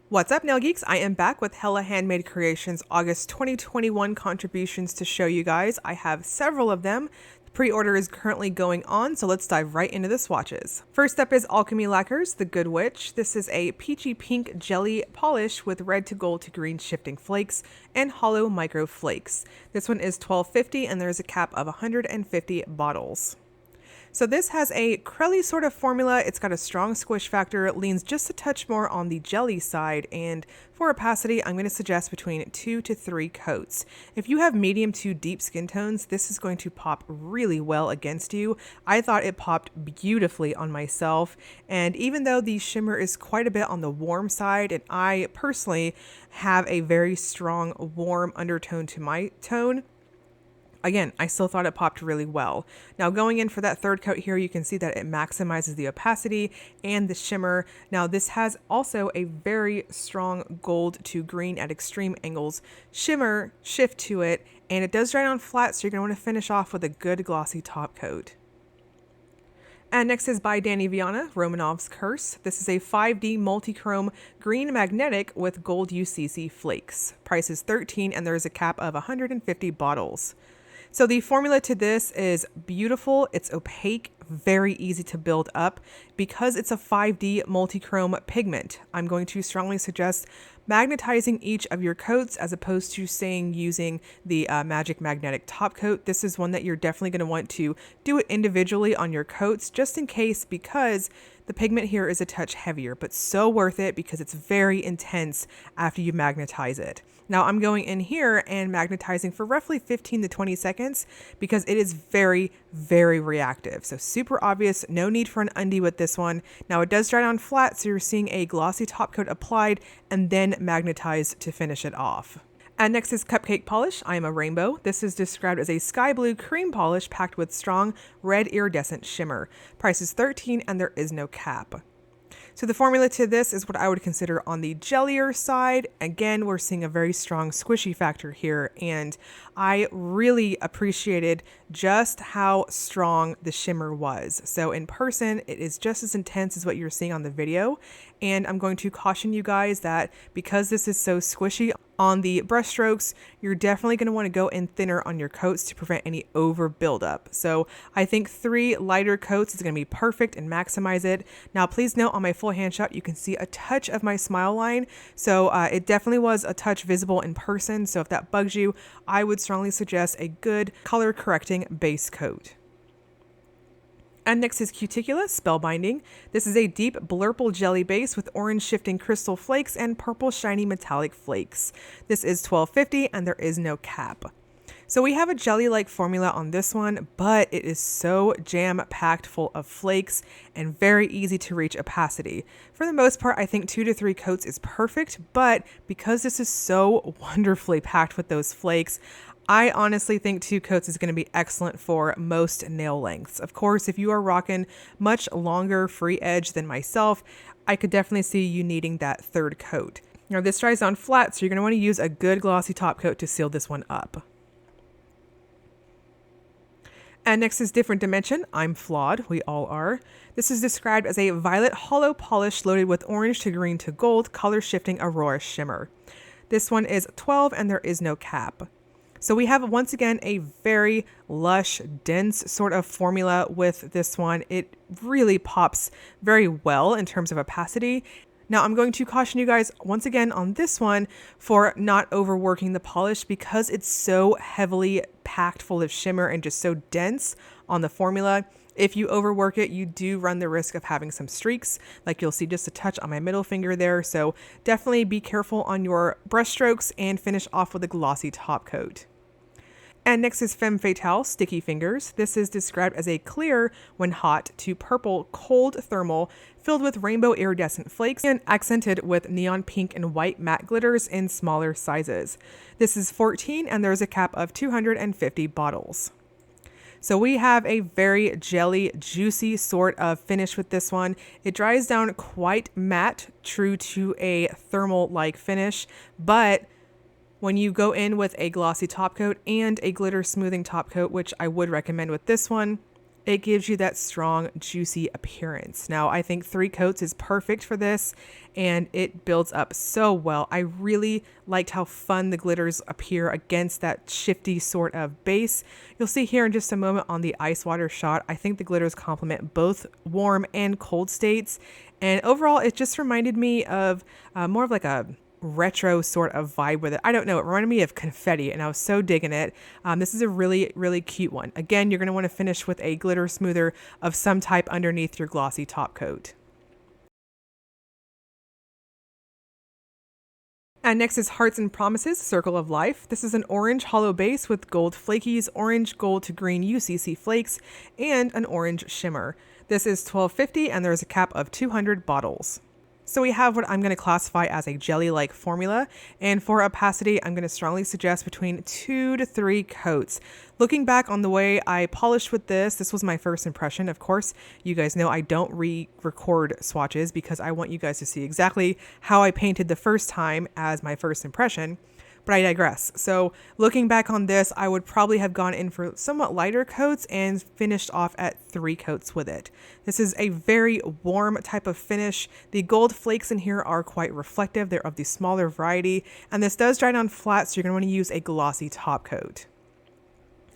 What's up, Nail Geeks? I am back with Hella Handmade Creations August 2021 contributions to show you guys. I have several of them. The pre-order is currently going on, so let's dive right into the swatches. First up is Alchemy Lacquers, The Good Witch. This is a peachy pink jelly polish with red to gold to green shifting flakes and hollow micro flakes. This one is $12.50 and there's a cap of 150 bottles. So this has a crelly sort of formula. It's got a strong squish factor. It leans just a touch more on the jelly side. And for opacity, I'm going to suggest between 2 to 3 coats. If you have medium to deep skin tones, this is going to pop really well against you. I thought it popped beautifully on myself. And even though the shimmer is quite a bit on the warm side, and I personally have a very strong warm undertone to my tone, again, I still thought it popped really well. Now going in for that third coat here, you can see that it maximizes the opacity and the shimmer. Now this has also a very strong gold to green at extreme angles shimmer shift to it, and it does dry on flat, so you're going to want to finish off with a good glossy top coat. And next is by Danny Viana, Romanov's Curse. This is a 5D multi-chrome green magnetic with gold UCC flakes. Price is $13 and there is a cap of 150 bottles. So the formula to this is beautiful. It's opaque, very easy to build up. Because it's a 5D multi-chrome pigment, I'm going to strongly suggest magnetizing each of your coats as opposed to saying using the Magic Magnetic top coat. This is one that you're definitely going to want to do it individually on your coats just in case, because the pigment here is a touch heavier, but so worth it because it's very intense after you magnetize it. Now I'm going in here and magnetizing for roughly 15 to 20 seconds because it is very, very reactive. So super obvious, no need for an undie with this one. Now it does dry down flat, so you're seeing a glossy top coat applied and then magnetized to finish it off. And next is Cupcake Polish, I Am a Rainbow. This is described as a sky blue cream polish packed with strong red iridescent shimmer. Price is $13 and there is no cap. So the formula to this is what I would consider on the jellier side. Again, we're seeing a very strong squishy factor here, and I really appreciated just how strong the shimmer was. So in person, it is just as intense as what you're seeing on the video. And I'm going to caution you guys that because this is so squishy on the brush strokes, you're definitely going to want to go in thinner on your coats to prevent any over buildup. So I think 3 lighter coats is going to be perfect and maximize it. Now, please note on my full hand shot, you can see a touch of my smile line. So it definitely was a touch visible in person. So if that bugs you, I would strongly suggest a good color correcting base coat. And next is Cuticula, Spellbinding. This is a deep blurple jelly base with orange shifting crystal flakes and purple shiny metallic flakes. This is $12.50 and there is no cap. So we have a jelly-like formula on this one, but it is so jam-packed full of flakes and very easy to reach opacity. For the most part, I think 2 to 3 coats is perfect, but because this is so wonderfully packed with those flakes, I honestly think 2 coats is going to be excellent for most nail lengths. Of course, if you are rocking much longer free edge than myself, I could definitely see you needing that 3rd coat. Now this dries on flat, so you're going to want to use a good glossy top coat to seal this one up. And next is Different Dimension, I'm Flawed, we all are. This is described as a violet hollow polish loaded with orange to green to gold color shifting aurora shimmer. This one is $12 and there is no cap. So we have once again a very lush, dense sort of formula with this one. It really pops very well in terms of opacity. Now I'm going to caution you guys once again on this one for not overworking the polish because it's so heavily packed full of shimmer and just so dense on the formula. If you overwork it, you do run the risk of having some streaks, like you'll see just a touch on my middle finger there. So definitely be careful on your brush strokes and finish off with a glossy top coat. And next is Femme Fatale, Sticky Fingers. This is described as a clear, when hot, to purple, cold thermal, filled with rainbow iridescent flakes and accented with neon pink and white matte glitters in smaller sizes. This is $14 and there's a cap of 250 bottles. So we have a very jelly, juicy sort of finish with this one. It dries down quite matte, true to a thermal-like finish, but when you go in with a glossy top coat and a glitter smoothing top coat, which I would recommend with this one, it gives you that strong, juicy appearance. Now, I think 3 coats is perfect for this, and it builds up so well. I really liked how fun the glitters appear against that shifty sort of base. You'll see here in just a moment on the ice water shot, I think the glitters complement both warm and cold states. And overall, it just reminded me of more of like a retro sort of vibe with it. I don't know. It reminded me of confetti, and I was so digging it. This is a really, really cute one. Again, you're going to want to finish with a glitter smoother of some type underneath your glossy top coat. And next is Hearts and Promises, Circle of Life. This is an orange hollow base with gold flakies, orange, gold to green UCC flakes, and an orange shimmer. This is $12.50, and there is a cap of 200 bottles. So we have what I'm going to classify as a jelly-like formula, and for opacity, I'm going to strongly suggest between 2 to 3 coats. Looking back on the way I polished with this was my first impression. Of course, you guys know I don't re-record swatches because I want you guys to see exactly how I painted the first time as my first impression. But I digress. So looking back on this, I would probably have gone in for somewhat lighter coats and finished off at 3 coats with it. This is a very warm type of finish. The gold flakes in here are quite reflective. They're of the smaller variety, and this does dry down flat, so you're going to want to use a glossy top coat.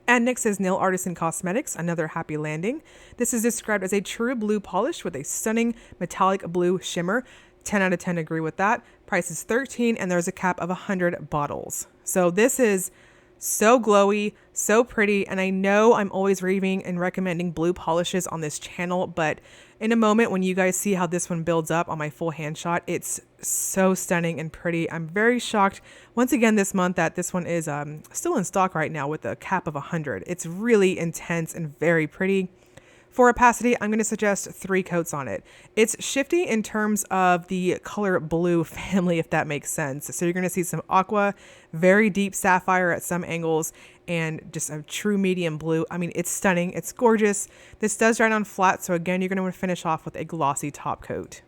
And next is Nail Artisan Cosmetics, another Happy Landing. This is described as a true blue polish with a stunning metallic blue shimmer. 10 out of 10 agree with that. Price is $13, and there's a cap of 100 bottles. So this is so glowy, so pretty, and I know I'm always raving and recommending blue polishes on this channel, but in a moment when you guys see how this one builds up on my full hand shot, it's so stunning and pretty. I'm very shocked once again this month that this one is still in stock right now with a cap of 100. It's really intense and very pretty. For opacity, I'm going to suggest 3 coats on it. It's shifty in terms of the color blue family, if that makes sense. So you're going to see some aqua, very deep sapphire at some angles, and just a true medium blue. I mean, it's stunning. It's gorgeous. This does dry down flat, so again, you're going to want to finish off with a glossy top coat.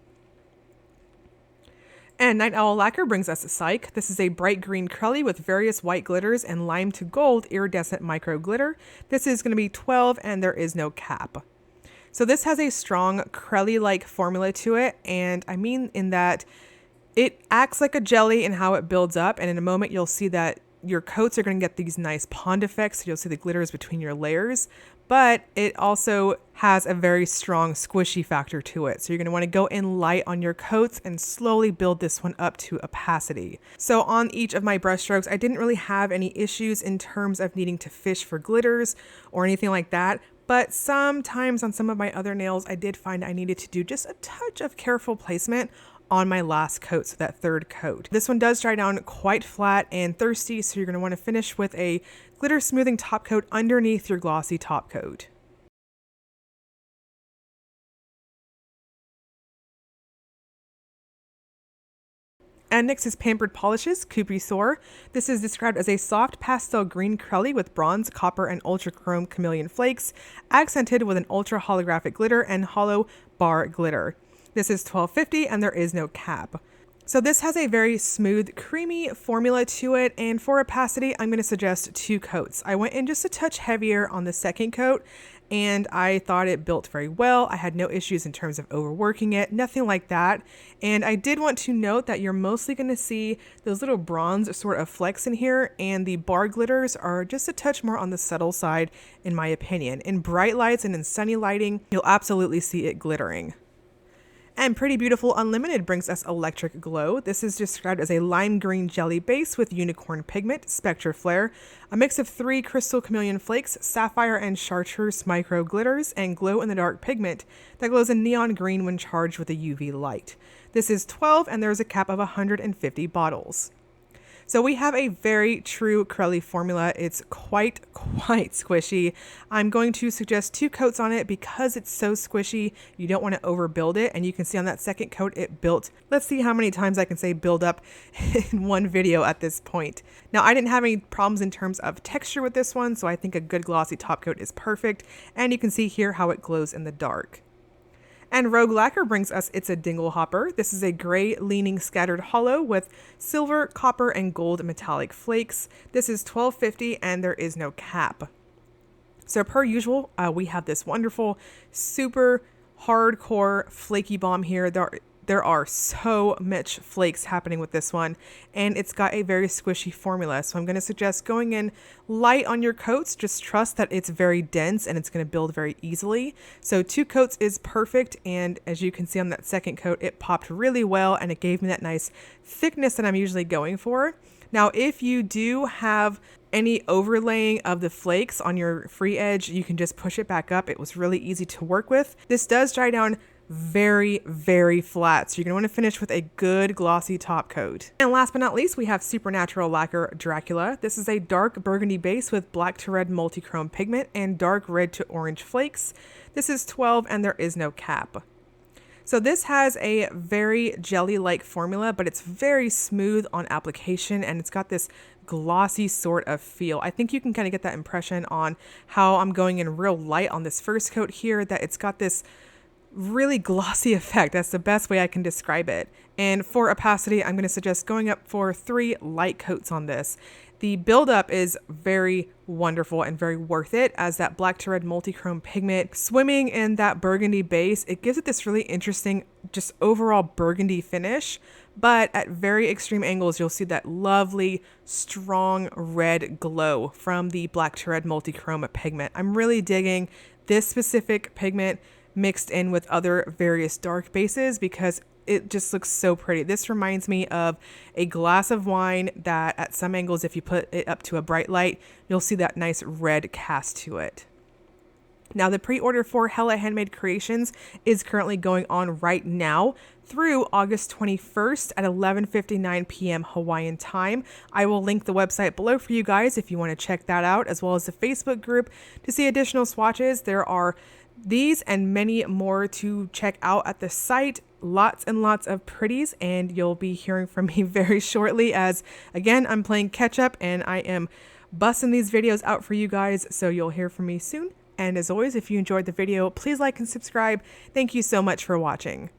And Night Owl Lacquer brings us Psych. This is a bright green crelly with various white glitters and lime to gold iridescent micro glitter. This is going to be $12, and there is no cap. So this has a strong crelly-like formula to it, and I mean in that it acts like a jelly in how it builds up, and in a moment you'll see that your coats are going to get these nice pond effects, so you'll see the glitters between your layers, but it also has a very strong squishy factor to it. So you're going to want to go in light on your coats and slowly build this one up to opacity. So on each of my brush strokes, I didn't really have any issues in terms of needing to fish for glitters or anything like that. But sometimes on some of my other nails, I did find I needed to do just a touch of careful placement on my last coat, so that 3rd coat. This one does dry down quite flat and thirsty, so you're going to want to finish with a glitter smoothing top coat underneath your glossy top coat. And next is Pampered Polish's Cuticula. This is described as a soft pastel green crelly with bronze, copper, and ultra chrome chameleon flakes, accented with an ultra holographic glitter and hollow bar glitter. This is $12.50, and there is no cap. So this has a very smooth, creamy formula to it, and for opacity, I'm going to suggest 2 coats. I went in just a touch heavier on the 2nd coat, and I thought it built very well. I had no issues in terms of overworking it, nothing like that. And I did want to note that you're mostly going to see those little bronze sort of flecks in here, and the bar glitters are just a touch more on the subtle side, in my opinion. In bright lights and in sunny lighting, you'll absolutely see it glittering. And Pretty Beautiful Unlimited brings us Electric Glow. This is described as a lime green jelly base with unicorn pigment, spectre flare, a mix of 3 crystal chameleon flakes, sapphire and chartreuse micro glitters, and glow-in-the-dark pigment that glows in neon green when charged with a UV light. This is $12, and there's a cap of 150 bottles. So we have a very true crelly formula. It's quite squishy. I'm going to suggest 2 coats on it because it's so squishy. You don't want to overbuild it, and you can see on that 2nd coat it built. Let's see how many times I can say build up in one video at this point. Now, I didn't have any problems in terms of texture with this one, so I think a good glossy top coat is perfect, and you can see here how it glows in the dark. And Rogue Lacquer brings us It's a Dingohopper. This is a gray leaning scattered hollow with silver, copper, and gold metallic flakes. This is $12.50, and there is no cap. So per usual, we have this wonderful, super hardcore flaky bomb here. There are so much flakes happening with this one, and it's got a very squishy formula. So I'm going to suggest going in light on your coats. Just trust that it's very dense and it's going to build very easily. So 2 coats is perfect, and as you can see on that second coat, it popped really well and it gave me that nice thickness that I'm usually going for. Now, if you do have any overlaying of the flakes on your free edge, you can just push it back up. It was really easy to work with. This does dry down very, very flat, so you're gonna want to finish with a good glossy top coat. And last but not least, we have Supernatural Lacquer Dracula. This is a dark burgundy base with black to red multi-chrome pigment and dark red to orange flakes. This is 12 and there is no cap. So this has a very jelly-like formula, but it's very smooth on application and it's got this glossy sort of feel. I think you can kind of get that impression on how I'm going in real light on this first coat here, that it's got this really glossy effect. That's the best way I can describe it. And for opacity, I'm going to suggest going up for 3 light coats on this. The buildup is very wonderful and very worth it, as that black to red multi-chrome pigment swimming in that burgundy base, it gives it this really interesting just overall burgundy finish. But at very extreme angles, you'll see that lovely, strong red glow from the black to red multi-chrome pigment. I'm really digging this specific pigment mixed in with other various dark bases because it just looks so pretty. This reminds me of a glass of wine that at some angles, if you put it up to a bright light, you'll see that nice red cast to it. Now, the pre-order for Hella Handmade Creations is currently going on right now through August 21st at 11:59 p.m. Hawaiian time. I will link the website below for you guys if you want to check that out, as well as the Facebook group to see additional swatches. There are these and many more to check out at the site. Lots and lots of pretties, and you'll be hearing from me very shortly, as again, I'm playing catch up and I am busting these videos out for you guys, so you'll hear from me soon. And as always, if you enjoyed the video, please like and subscribe. Thank you so much for watching.